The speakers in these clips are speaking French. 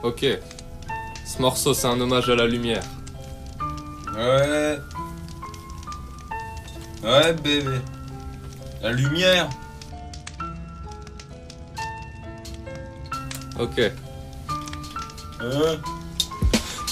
Ok. Ce morceau, c'est un hommage à la lumière. Ouais. Ouais, bébé. La lumière. Ok. Hein?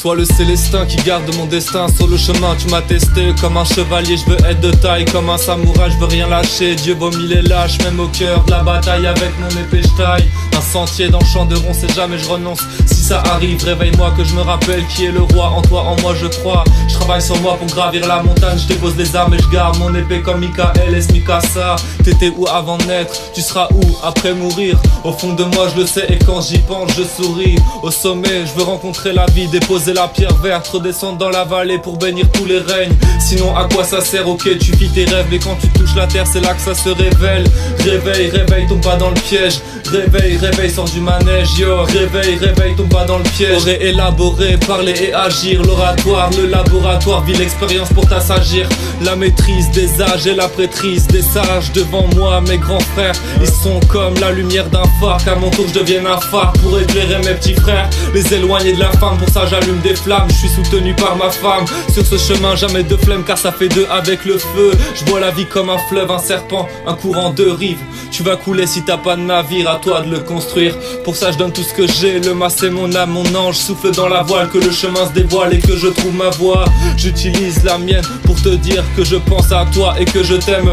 Toi le célestin qui garde mon destin sur le chemin, tu m'as testé comme un chevalier, je veux être de taille comme un samouraï, je veux rien lâcher. Dieu vomit les lâches, même au cœur de la bataille, avec mon épée je taille un sentier dans le champ de rond, c'est jamais je renonce. Si ça arrive, réveille-moi que je me rappelle qui est le roi. En toi, en moi je crois, je travaille sur moi pour gravir la montagne. Je dépose les armes et je garde mon épée comme Michael et Mikasa. T'étais où avant de naître, tu seras où après mourir? Au fond de moi je le sais et quand j'y pense je souris. Au sommet je veux rencontrer la vie, déposer la pierre verte, redescendre dans la vallée pour bénir tous les règnes. Sinon à quoi ça sert? Ok tu vis tes rêves mais quand tu touches la terre c'est là que ça se révèle. Réveille, réveille, tombe pas dans le piège. Réveille, réveille, sors du manège, yo. Réveille, réveille, tombe pas dans le piège. Aurait élaboré, parler et agir. L'oratoire, le laboratoire, vis l'expérience pour t'assagir. La maîtrise des âges et la prêtrise des sages. Devant moi mes grands frères, ils sont comme la lumière d'un phare. Qu'à mon tour je devienne un phare pour éclairer mes petits frères, les éloigner de la femme. Pour ça j'allume des flammes, je suis soutenu par ma femme. Sur ce chemin jamais de flemme car ça fait deux avec le feu. Je vois la vie comme un fleuve, un serpent, un courant de rives. Tu vas couler si t'as pas de navire, à toi de le construire. Pour ça je donne tout ce que j'ai, le mât c'est mon âme, mon ange. Souffle dans la voile, que le chemin se dévoile et que je trouve ma voie. J'utilise la mienne pour te dire que je pense à toi et que je t'aime.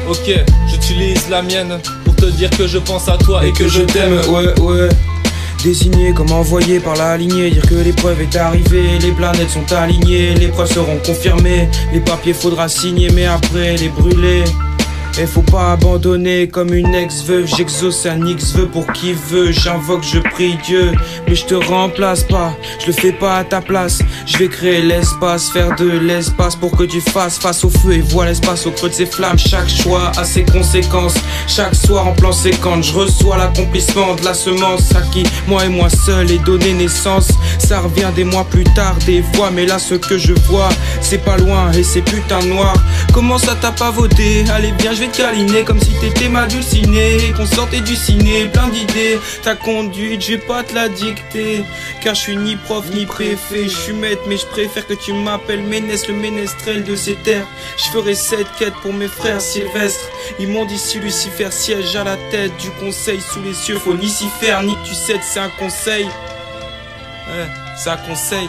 Ok, j'utilise la mienne pour te dire que je pense à toi et que je t'aime. Ouais, ouais. Désigné comme envoyé par la lignée, dire que l'épreuve est arrivée, les planètes sont alignées, les preuves seront confirmées, les papiers faudra signer mais après les brûler. Et faut pas abandonner comme une ex-veuve. J'exauce un X-vœu pour qui veut. J'invoque, je prie Dieu, mais je te remplace pas, je le fais pas à ta place. Je vais créer l'espace, faire de l'espace pour que tu fasses face au feu et vois l'espace au creux de ses flammes. Chaque choix a ses conséquences, chaque soir en plan séquence. Je reçois l'accomplissement de la semence à qui moi et moi seul ai donné naissance. Ça revient des mois plus tard, des fois, mais là ce que je vois c'est pas loin et c'est putain noir. Comment ça t'a pas voté? Allez bien, je vais te câliner comme si t'étais ma dulcinée, qu'on sortait du ciné, plein d'idées. Ta conduite, je vais pas te la dicter, car je suis ni prof ni préfet. Je suis maître mais je préfère que tu m'appelles Ménès, le ménestrel de ces terres. Je ferai cette quête pour mes frères Sylvestre. Ils m'ont dit si Lucifer siège à la tête du conseil sous les cieux, faut ni s'y faire ni que tu cèdes, c'est un conseil. Ouais, c'est un conseil.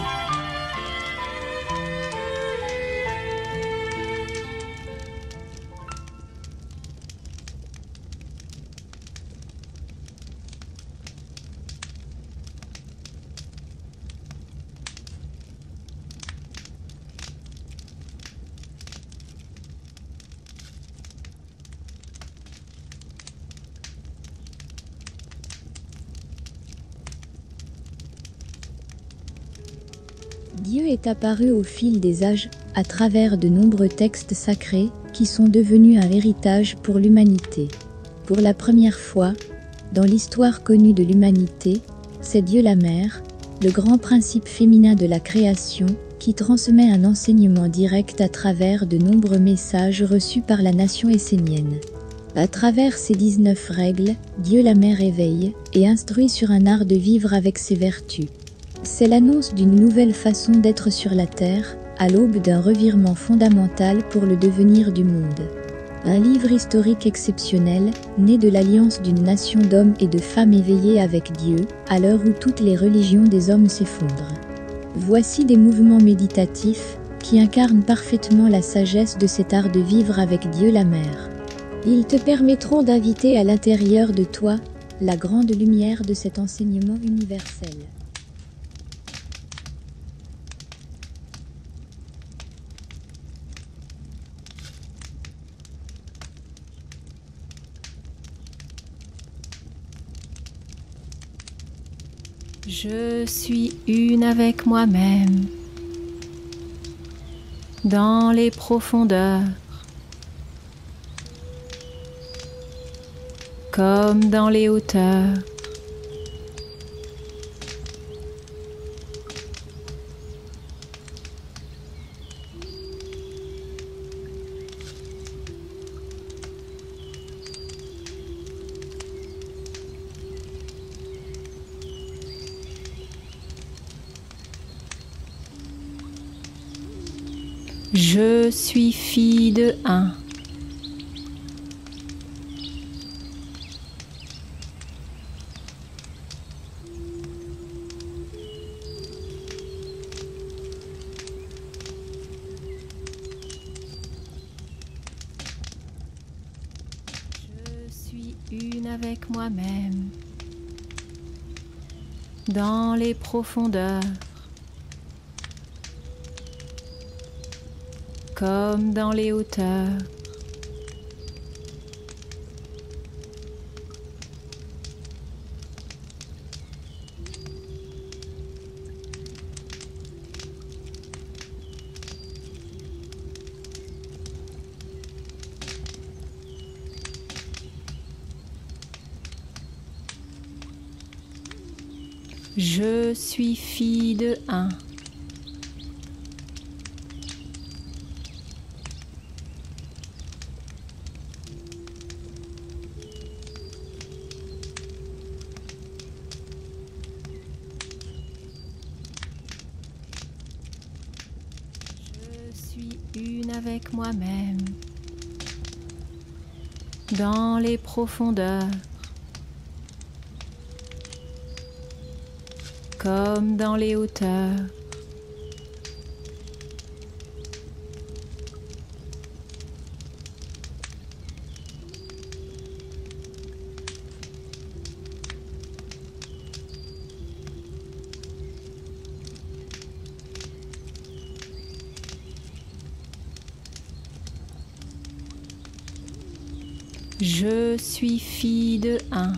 Dieu est apparu au fil des âges, à travers de nombreux textes sacrés, qui sont devenus un héritage pour l'humanité. Pour la première fois, dans l'histoire connue de l'humanité, c'est Dieu la Mère, le grand principe féminin de la création, qui transmet un enseignement direct à travers de nombreux messages reçus par la nation essénienne. À travers ces 19 règles, Dieu la Mère éveille et instruit sur un art de vivre avec ses vertus. C'est l'annonce d'une nouvelle façon d'être sur la Terre, à l'aube d'un revirement fondamental pour le devenir du monde. Un livre historique exceptionnel, né de l'alliance d'une nation d'hommes et de femmes éveillés avec Dieu, à l'heure où toutes les religions des hommes s'effondrent. Voici des mouvements méditatifs, qui incarnent parfaitement la sagesse de cet art de vivre avec Dieu la Mère. Ils te permettront d'inviter à l'intérieur de toi, la grande lumière de cet enseignement universel. Je suis une avec moi-même, dans les profondeurs, comme dans les hauteurs. Je suis fille de un. Je suis une avec moi-même. Dans les profondeurs, comme dans les hauteurs. Je suis fille de un. Je suis une avec moi-même. Dans les profondeurs, comme dans les hauteurs. Je suis fille de un.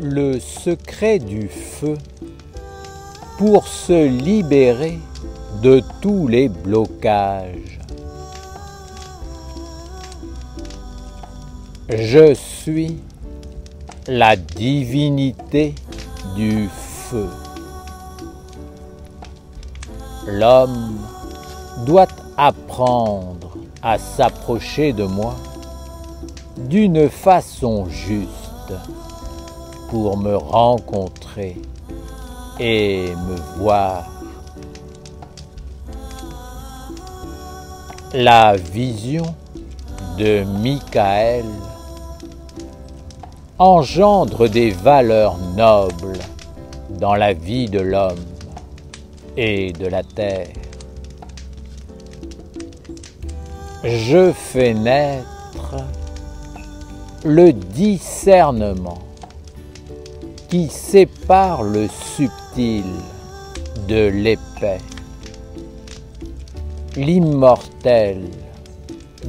Le secret du feu pour se libérer de tous les blocages. Je suis la divinité du feu. L'homme doit apprendre à s'approcher de moi d'une façon juste pour me rencontrer et me voir. La vision de Michael engendre des valeurs nobles dans la vie de l'homme et de la terre. Je fais naître le discernement qui sépare le subtil de l'épais, l'immortel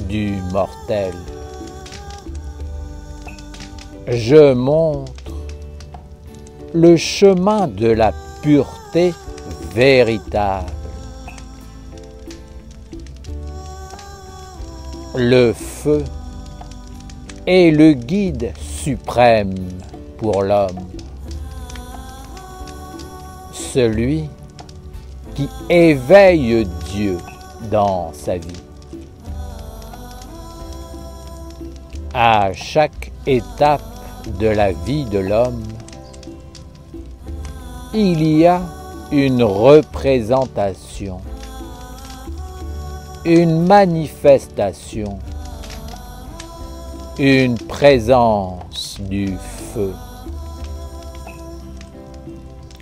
du mortel. Je montre le chemin de la pureté véritable. Le feu est le guide suprême pour l'homme. Celui qui éveille Dieu dans sa vie. À chaque étape de la vie de l'homme, il y a une représentation, une manifestation, une présence du feu.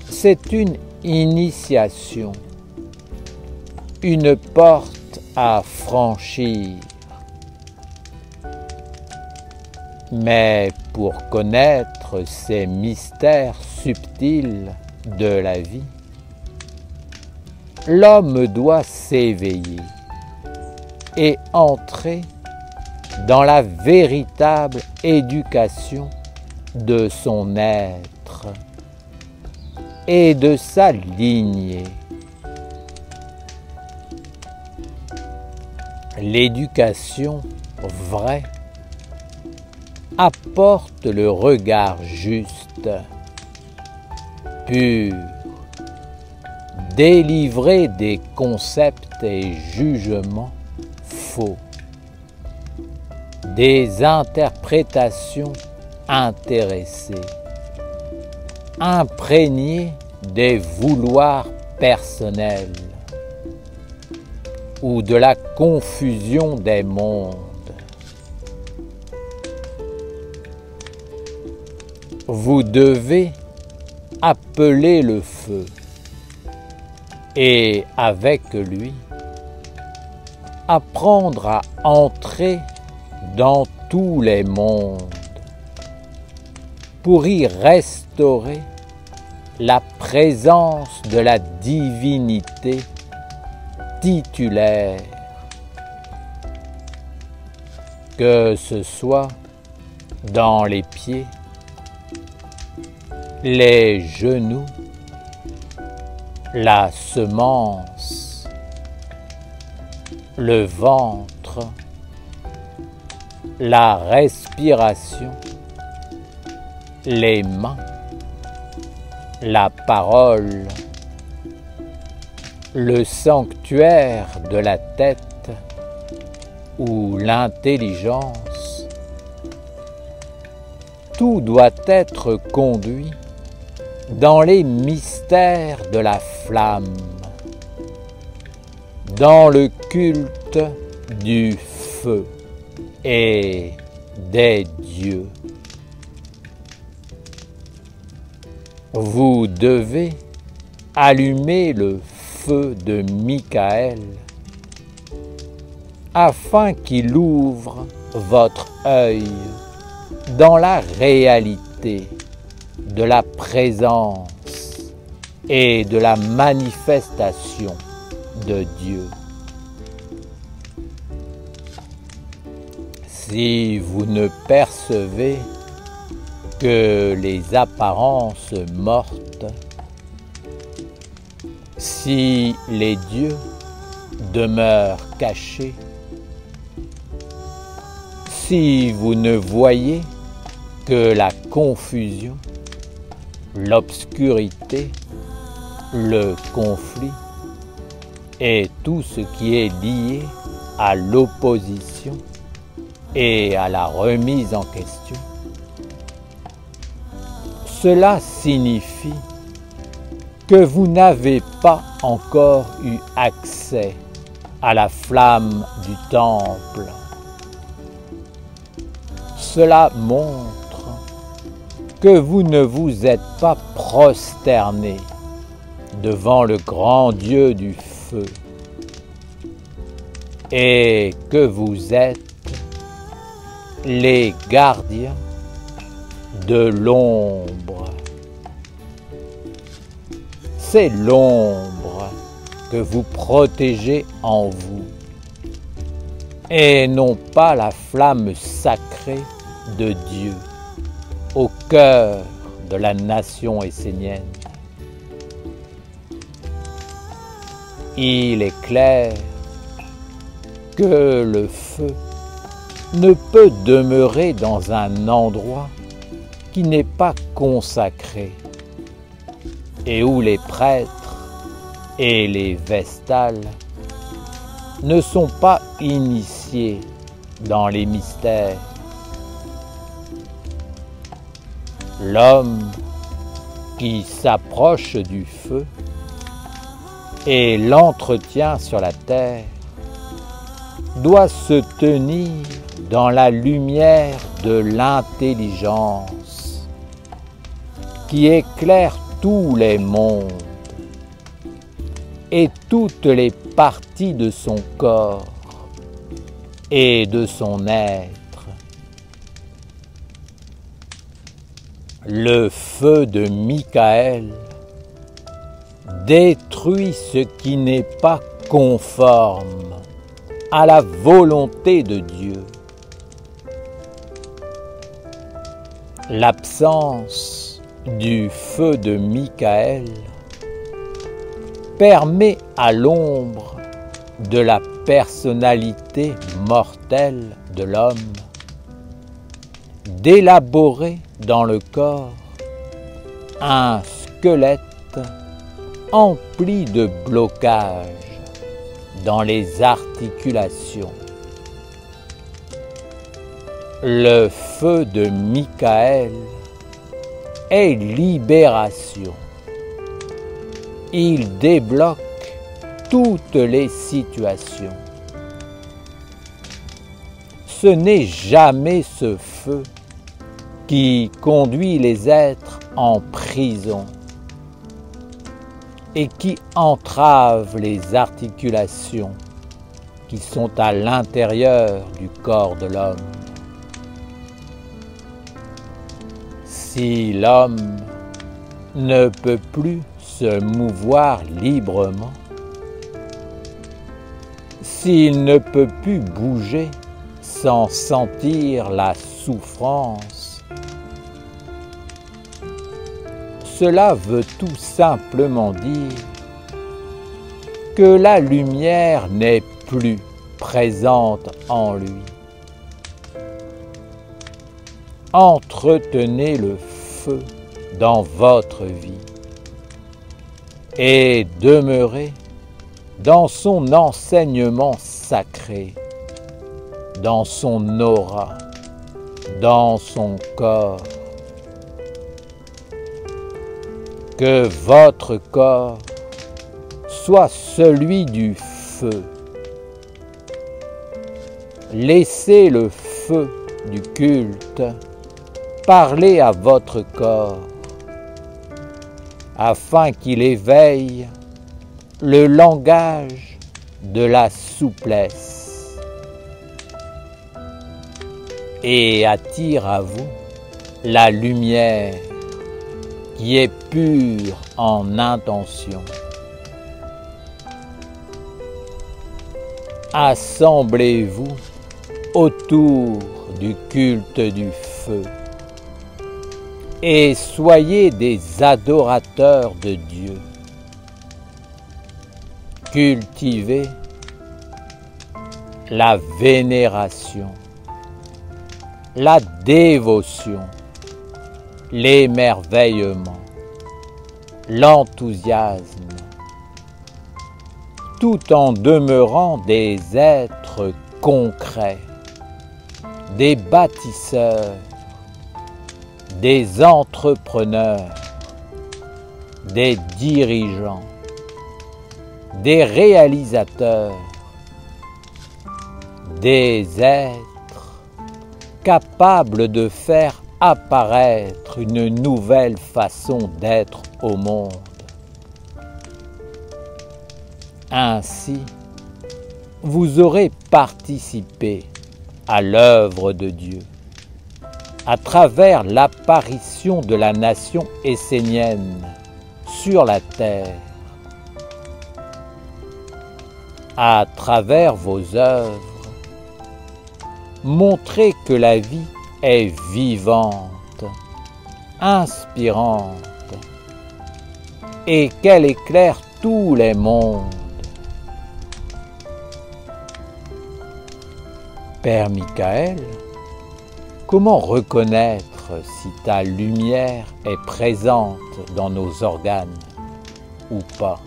C'est une initiation une porte à franchir. Mais pour connaître ces mystères subtils de la vie, l'homme doit s'éveiller et entrer dans la véritable éducation de son être et de sa lignée. L'éducation vraie apporte le regard juste, pur, délivré des concepts et jugements faux, des interprétations intéressées, imprégnées des vouloirs personnels ou de la confusion des mondes. Vous devez appeler le feu et avec lui apprendre à entrer dans tous les mondes pour y restaurer la présence de la divinité titulaire, que ce soit dans les pieds, les genoux, la semence, le ventre, la respiration, les mains, la parole, le sanctuaire de la tête ou l'intelligence. Tout doit être conduit dans les mystères de la flamme, dans le culte du feu et des dieux. Vous devez allumer le feu de Michael afin qu'il ouvre votre œil dans la réalité de la présence et de la manifestation de Dieu. Si vous ne percevez que les apparences mortes, si les dieux demeurent cachés, si vous ne voyez que la confusion, l'obscurité, le conflit et tout ce qui est lié à l'opposition et à la remise en question, cela signifie que vous n'avez pas encore eu accès à la flamme du temple. Cela montre que vous ne vous êtes pas prosterné devant le grand Dieu du feu et que vous êtes les gardiens de l'ombre. C'est l'ombre que vous protégez en vous et non pas la flamme sacrée de Dieu au cœur de la nation essénienne. Il est clair que le feu ne peut demeurer dans un endroit qui n'est pas consacré et où les prêtres et les vestales ne sont pas initiés dans les mystères. L'homme qui s'approche du feu et l'entretient sur la terre doit se tenir dans la lumière de l'intelligence qui éclaire tous les mondes et toutes les partie de son corps et de son être. Le feu de Michael détruit ce qui n'est pas conforme à la volonté de Dieu. L'absence du feu de Michael permet à l'ombre de la personnalité mortelle de l'homme d'élaborer dans le corps un squelette empli de blocages dans les articulations. Le feu de Michael est libération. Il débloque toutes les situations. Ce n'est jamais ce feu qui conduit les êtres en prison et qui entrave les articulations qui sont à l'intérieur du corps de l'homme. Si l'homme ne peut plus se mouvoir librement, s'il ne peut plus bouger sans sentir la souffrance, cela veut tout simplement dire que la lumière n'est plus présente en lui. Entretenez le feu dans votre vie et demeurez dans son enseignement sacré, dans son aura, dans son corps. Que votre corps soit celui du feu. Laissez le feu du culte parler à votre corps afin qu'il éveille le langage de la souplesse et attire à vous la lumière qui est pure en intention. Assemblez-vous autour du culte du feu et soyez des adorateurs de Dieu. Cultivez la vénération, la dévotion, l'émerveillement, l'enthousiasme, tout en demeurant des êtres concrets, des bâtisseurs, des entrepreneurs, des dirigeants, des réalisateurs, des êtres capables de faire apparaître une nouvelle façon d'être au monde. Ainsi, vous aurez participé à l'œuvre de Dieu à travers l'apparition de la nation essénienne sur la terre. À travers vos œuvres, montrez que la vie est vivante, inspirante et qu'elle éclaire tous les mondes. Père Michael, comment reconnaître si ta lumière est présente dans nos organes ou pas?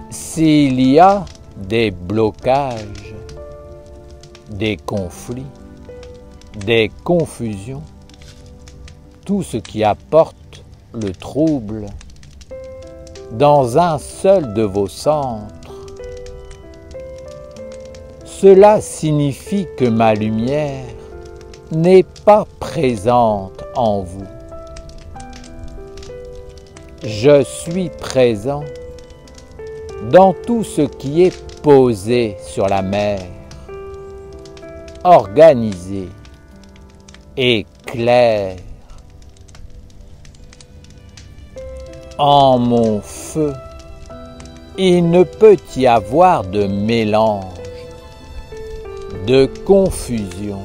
S'il y a des blocages, des conflits, des confusions, tout ce qui apporte le trouble dans un seul de vos centres, cela signifie que ma lumière n'est pas présente en vous. Je suis présent dans tout ce qui est posé sur la mer, organisé et clair. En mon feu, il ne peut y avoir de mélange, de confusion.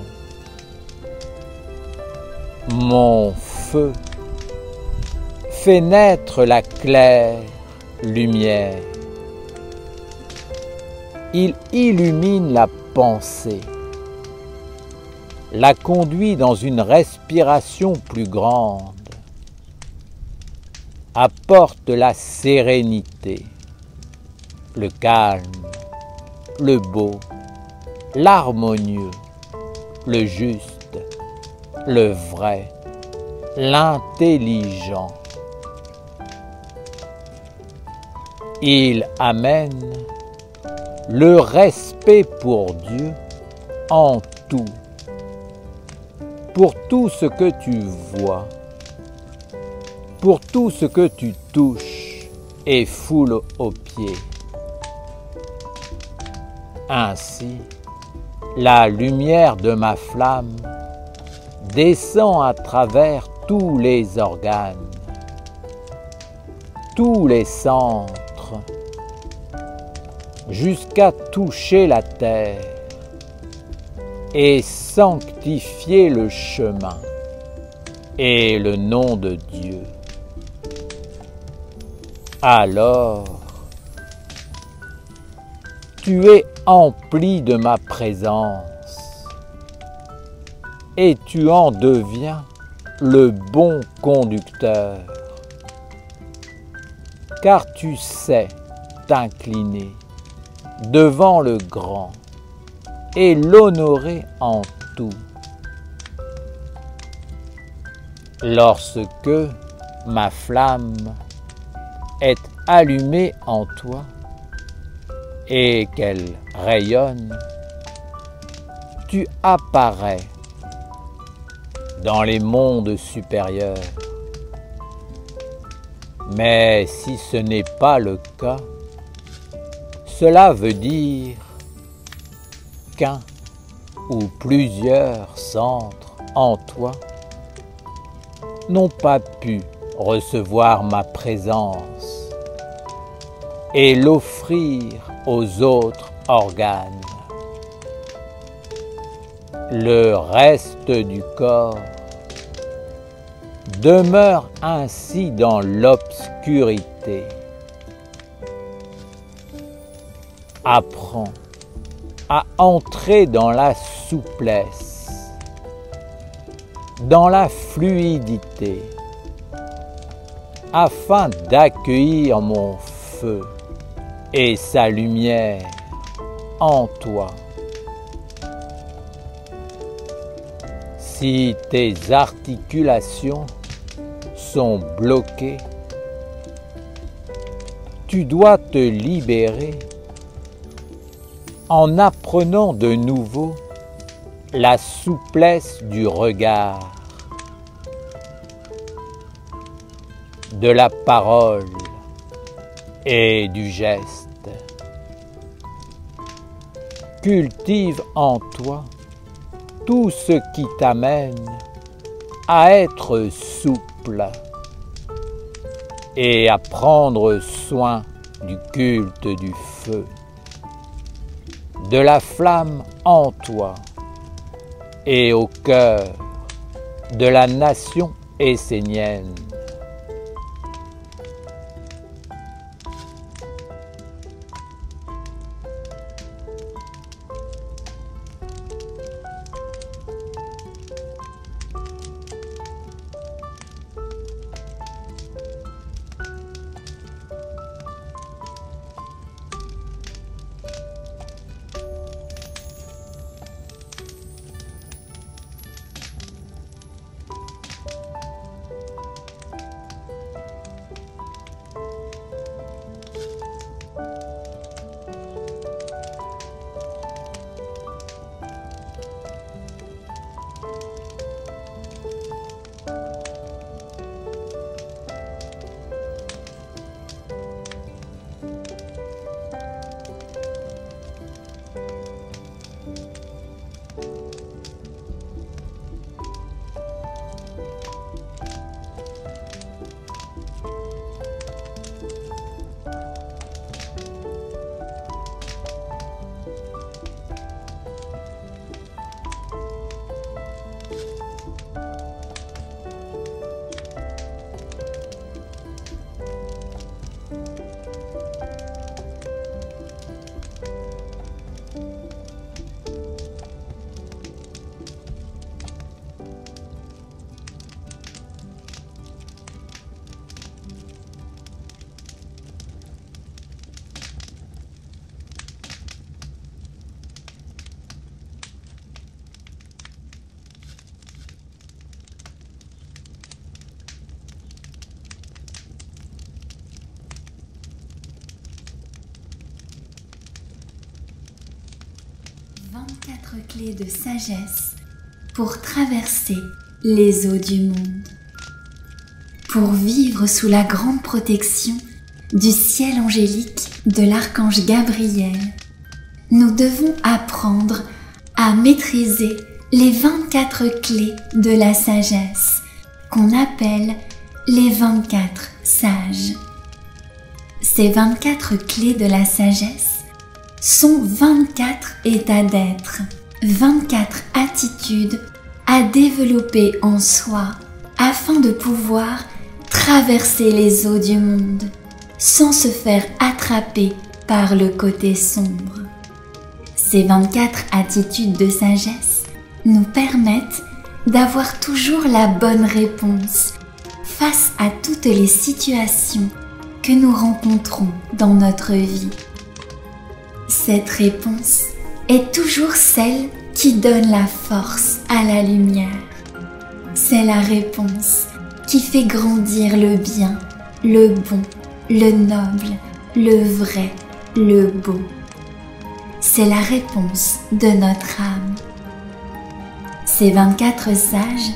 Mon feu fait naître la claire lumière. Il illumine la pensée, la conduit dans une respiration plus grande, apporte la sérénité, le calme, le beau, l'harmonieux, le juste, le vrai, l'intelligent. Il amène le respect pour Dieu en tout, pour tout ce que tu vois, pour tout ce que tu touches et foules aux pieds. Ainsi, la lumière de ma flamme descend à travers tous les organes, tous les centres, jusqu'à toucher la terre et sanctifier le chemin et le nom de Dieu. Alors, tu es empli de ma présence et tu en deviens le bon conducteur, car tu sais t'incliner devant le grand et l'honorer en tout. Lorsque ma flamme est allumée en toi et qu'elle rayonne, tu apparais dans les mondes supérieurs. Mais si ce n'est pas le cas, cela veut dire qu'un ou plusieurs centres en toi n'ont pas pu recevoir ma présence et l'offrir aux autres organes. Le reste du corps demeure ainsi dans l'obscurité. Apprends à entrer dans la souplesse, dans la fluidité, afin d'accueillir mon feu et sa lumière en toi. Si tes articulations sont bloquées, tu dois te libérer en apprenant de nouveau la souplesse du regard, de la parole et du geste. Cultive en toi tout ce qui t'amène à être souple et à prendre soin du culte du feu, de la flamme en toi et au cœur de la nation essénienne. 24 clés de sagesse pour traverser les eaux du monde. Pour vivre sous la grande protection du ciel angélique de l'archange Gabriel, nous devons apprendre à maîtriser les 24 clés de la sagesse qu'on appelle les 24 sages. Ces 24 clés de la sagesse sont 24 états d'être, 24 attitudes à développer en soi afin de pouvoir traverser les eaux du monde sans se faire attraper par le côté sombre. Ces 24 attitudes de sagesse nous permettent d'avoir toujours la bonne réponse face à toutes les situations que nous rencontrons dans notre vie. Cette réponse est toujours celle qui donne la force à la lumière. C'est la réponse qui fait grandir le bien, le bon, le noble, le vrai, le beau. C'est la réponse de notre âme. Ces 24 sages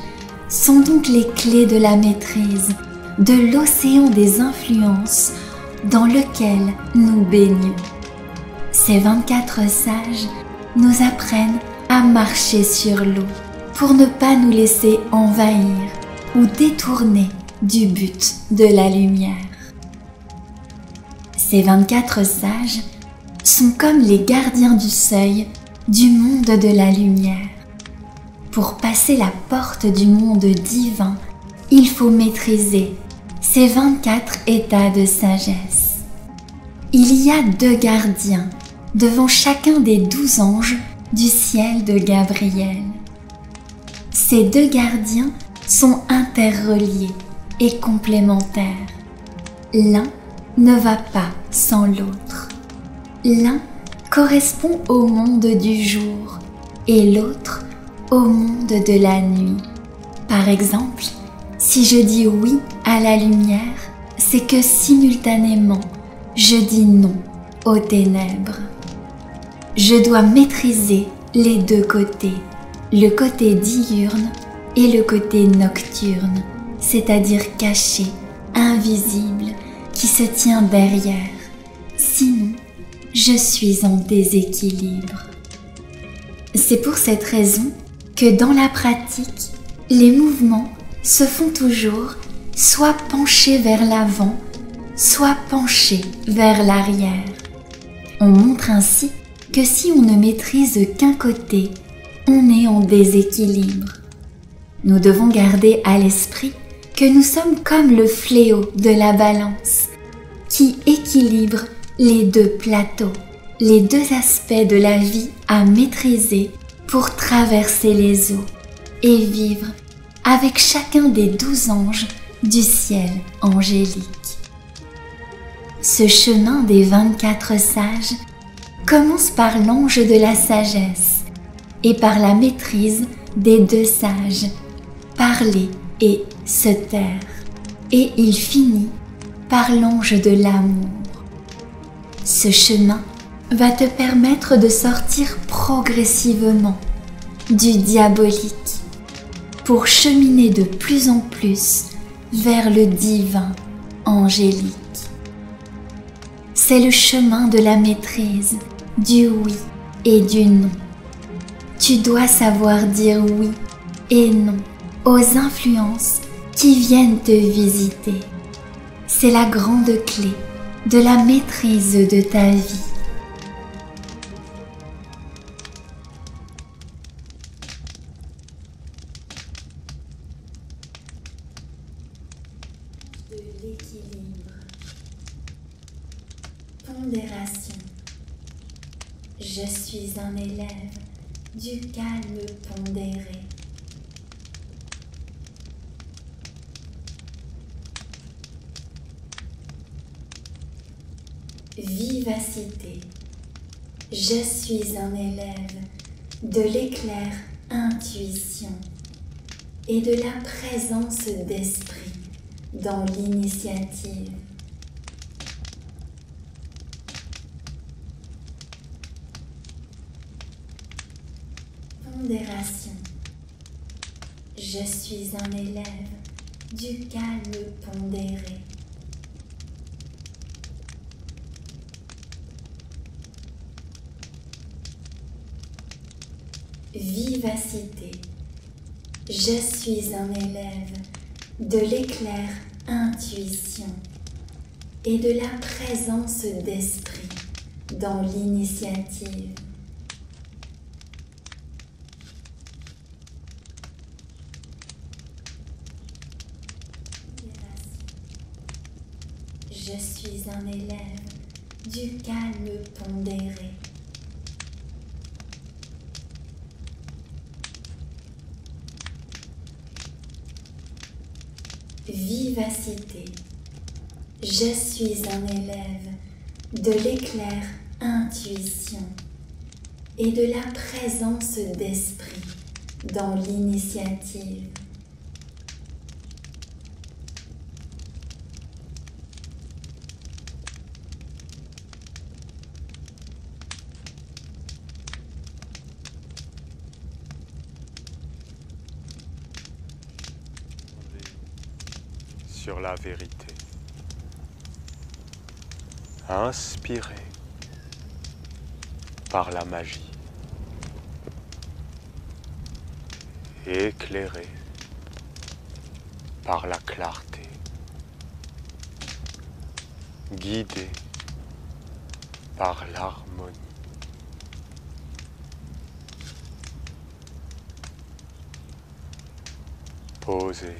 sont donc les clés de la maîtrise de l'océan des influences dans lequel nous baignons. Ces 24 sages nous apprennent à marcher sur l'eau pour ne pas nous laisser envahir ou détourner du but de la lumière. Ces 24 sages sont comme les gardiens du seuil du monde de la lumière. Pour passer la porte du monde divin, il faut maîtriser ces 24 états de sagesse. Il y a 2 gardiens devant chacun des 12 anges du ciel de Gabriel. Ces 2 gardiens sont interreliés et complémentaires. L'un ne va pas sans l'autre. L'un correspond au monde du jour et l'autre au monde de la nuit. Par exemple, si je dis oui à la lumière, c'est que simultanément, je dis non aux ténèbres. Je dois maîtriser les 2 côtés, le côté diurne et le côté nocturne, c'est-à-dire caché, invisible, qui se tient derrière. Sinon, je suis en déséquilibre. C'est pour cette raison que dans la pratique, les mouvements se font toujours soit penchés vers l'avant, soit penchés vers l'arrière. On montre ainsi que si on ne maîtrise qu'un côté, on est en déséquilibre. Nous devons garder à l'esprit que nous sommes comme le fléau de la balance, qui équilibre les 2 plateaux, les 2 aspects de la vie à maîtriser pour traverser les eaux et vivre avec chacun des 12 anges du ciel angélique. Ce chemin des 24 sages commence par l'ange de la sagesse et par la maîtrise des 2 sages, parler et se taire, et il finit par l'ange de l'amour. Ce chemin va te permettre de sortir progressivement du diabolique pour cheminer de plus en plus vers le divin angélique. C'est le chemin de la maîtrise, du oui et du non. Tu dois savoir dire oui et non aux influences qui viennent te visiter. C'est la grande clé de la maîtrise de ta vie. De l'équilibre. Pondération. Je suis un élève du calme pondéré. Vivacité. Je suis un élève de l'éclair intuition et de la présence d'esprit dans l'initiative. pondération. Je suis un élève du calme pondéré. Vivacité. Je suis un élève de l'éclair intuition et de la présence d'esprit dans l'initiative. Je suis un élève du calme pondéré. Vivacité. Je suis un élève de l'éclair intuition et de la présence d'esprit dans l'initiative. Sur la vérité. Inspiré par la magie. Éclairé par la clarté. Guidé par l'harmonie. Posé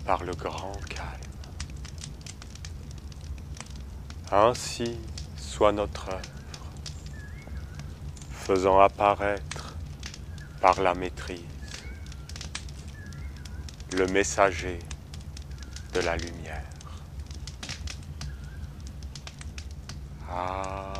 par le grand calme. Ainsi soit notre œuvre, faisant apparaître par la maîtrise le messager de la lumière. Ah.